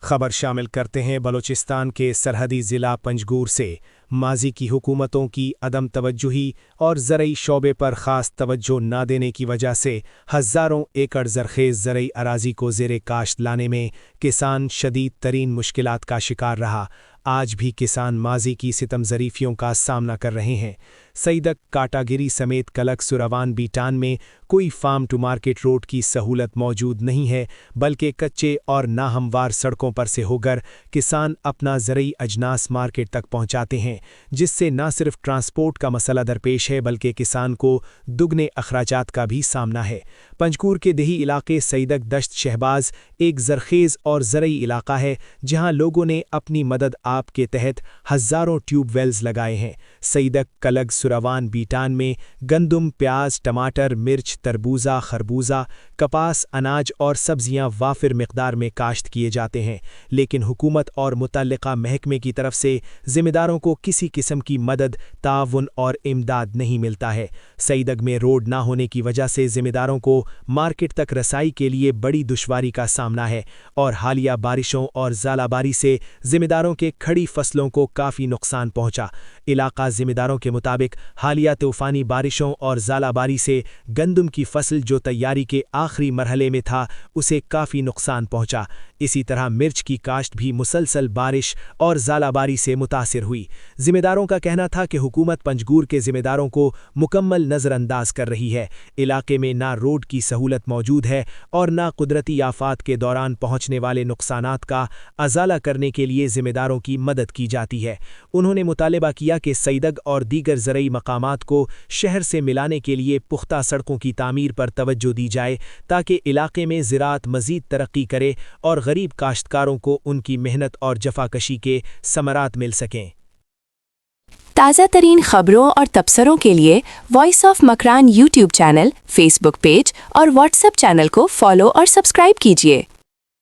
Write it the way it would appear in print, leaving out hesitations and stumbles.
खबर शामिल करते हैं बलूचिस्तान के सरहदी ज़िला पंजगूर से। माजी की हुकूमतों की अदम तवज्जुही और ज़रई शोबे पर ख़ास तवज्जो न देने की वजह से हज़ारों एकड़ ज़रख़ेज़ ज़रई अराज़ी को ज़ेरे काश्त लाने में किसान शदीद तरीन मुश्किलात का शिकार रहा। आज भी किसान माजी की सितम ज़रीफ़ियों का सामना कर रहे हैं। सईदक, काटागिरी समेत कलक सुरवान बीटान में कोई फार्म टू मार्केट रोड की सहूलत मौजूद नहीं है, बल्कि कच्चे और नाहमवार सड़कों पर से होकर किसान अपना ज़रई अजनास मार्केट तक पहुंचाते हैं, जिससे न सिर्फ ट्रांसपोर्ट का मसला दरपेश है बल्कि किसान को दुगने अखराजात का भी सामना है। पंजगूर के देही इलाके सईदक दश्त शहबाज एक ज़रख़ेज़ और ज़रई इलाका है, जहां लोगों ने अपनी मदद आप के तहत हज़ारों ट्यूबवेल्स लगाए हैं। सईदक, कलग, सुरवान बीटान में गंदम, प्याज, टमाटर, मिर्च, तरबूजा, खरबूजा, कपास, अनाज और सब्जियां वाफिर मिक़दार में काश्त किए जाते हैं, लेकिन हुकूमत और मुतल्लिक़ा महकमे की तरफ से ज़िम्मेदारों को किसी किस्म की मदद, ताउन और इमदाद नहीं मिलता है। सईदक में रोड ना होने की वजह से ज़िम्मेदारों को मार्केट तक रसाई के लिए बड़ी दुश्वारी का सामना है और हालिया बारिशों और ज़ालाबारी से ज़िम्मेदारों के खड़ी फसलों को काफ़ी नुकसान पहुंचा। इलाका ज़िम्मेदारों के मुताबिक हालिया तूफ़ानी बारिशों और ज़ालाबारी से गंदम की फसल जो तैयारी के आखिरी मरहले में था, उसे काफ़ी नुकसान पहुंचा। इसी तरह मिर्च की काश्त भी मुसलसल बारिश और ज़ालाबारी से मुतासिर हुई। ज़िम्मेदारों का कहना था कि हुकूमत पंजगूर के ज़िम्मेदारों को मुकम्मल नज़रअंदाज कर रही है। इलाके में ना रोड की सहूलत मौजूद है और ना कुदरती आफात के दौरान पहुंचने वाले नुकसानात का अज़ाला करने के लिए ज़िम्मेदारों की मदद की जाती है। उन्होंने मुतालबा किया कि सईदक और दीगर ज़रई मकामात को शहर से मिलाने के लिए पुख्ता सड़कों की तामीर पर तवज्जो दी जाए, ताकि इलाके में ज़राअत मज़ीद तरक्की करे और गरीब काश्तकारों को उनकी मेहनत और जफाकशी के समरात मिल सकें। ताज़ा तरीन खबरों और तबसरों के लिए voice of Makran YouTube channel, Facebook page और व्हाट्सएप चैनल को फॉलो और सब्सक्राइब कीजिए।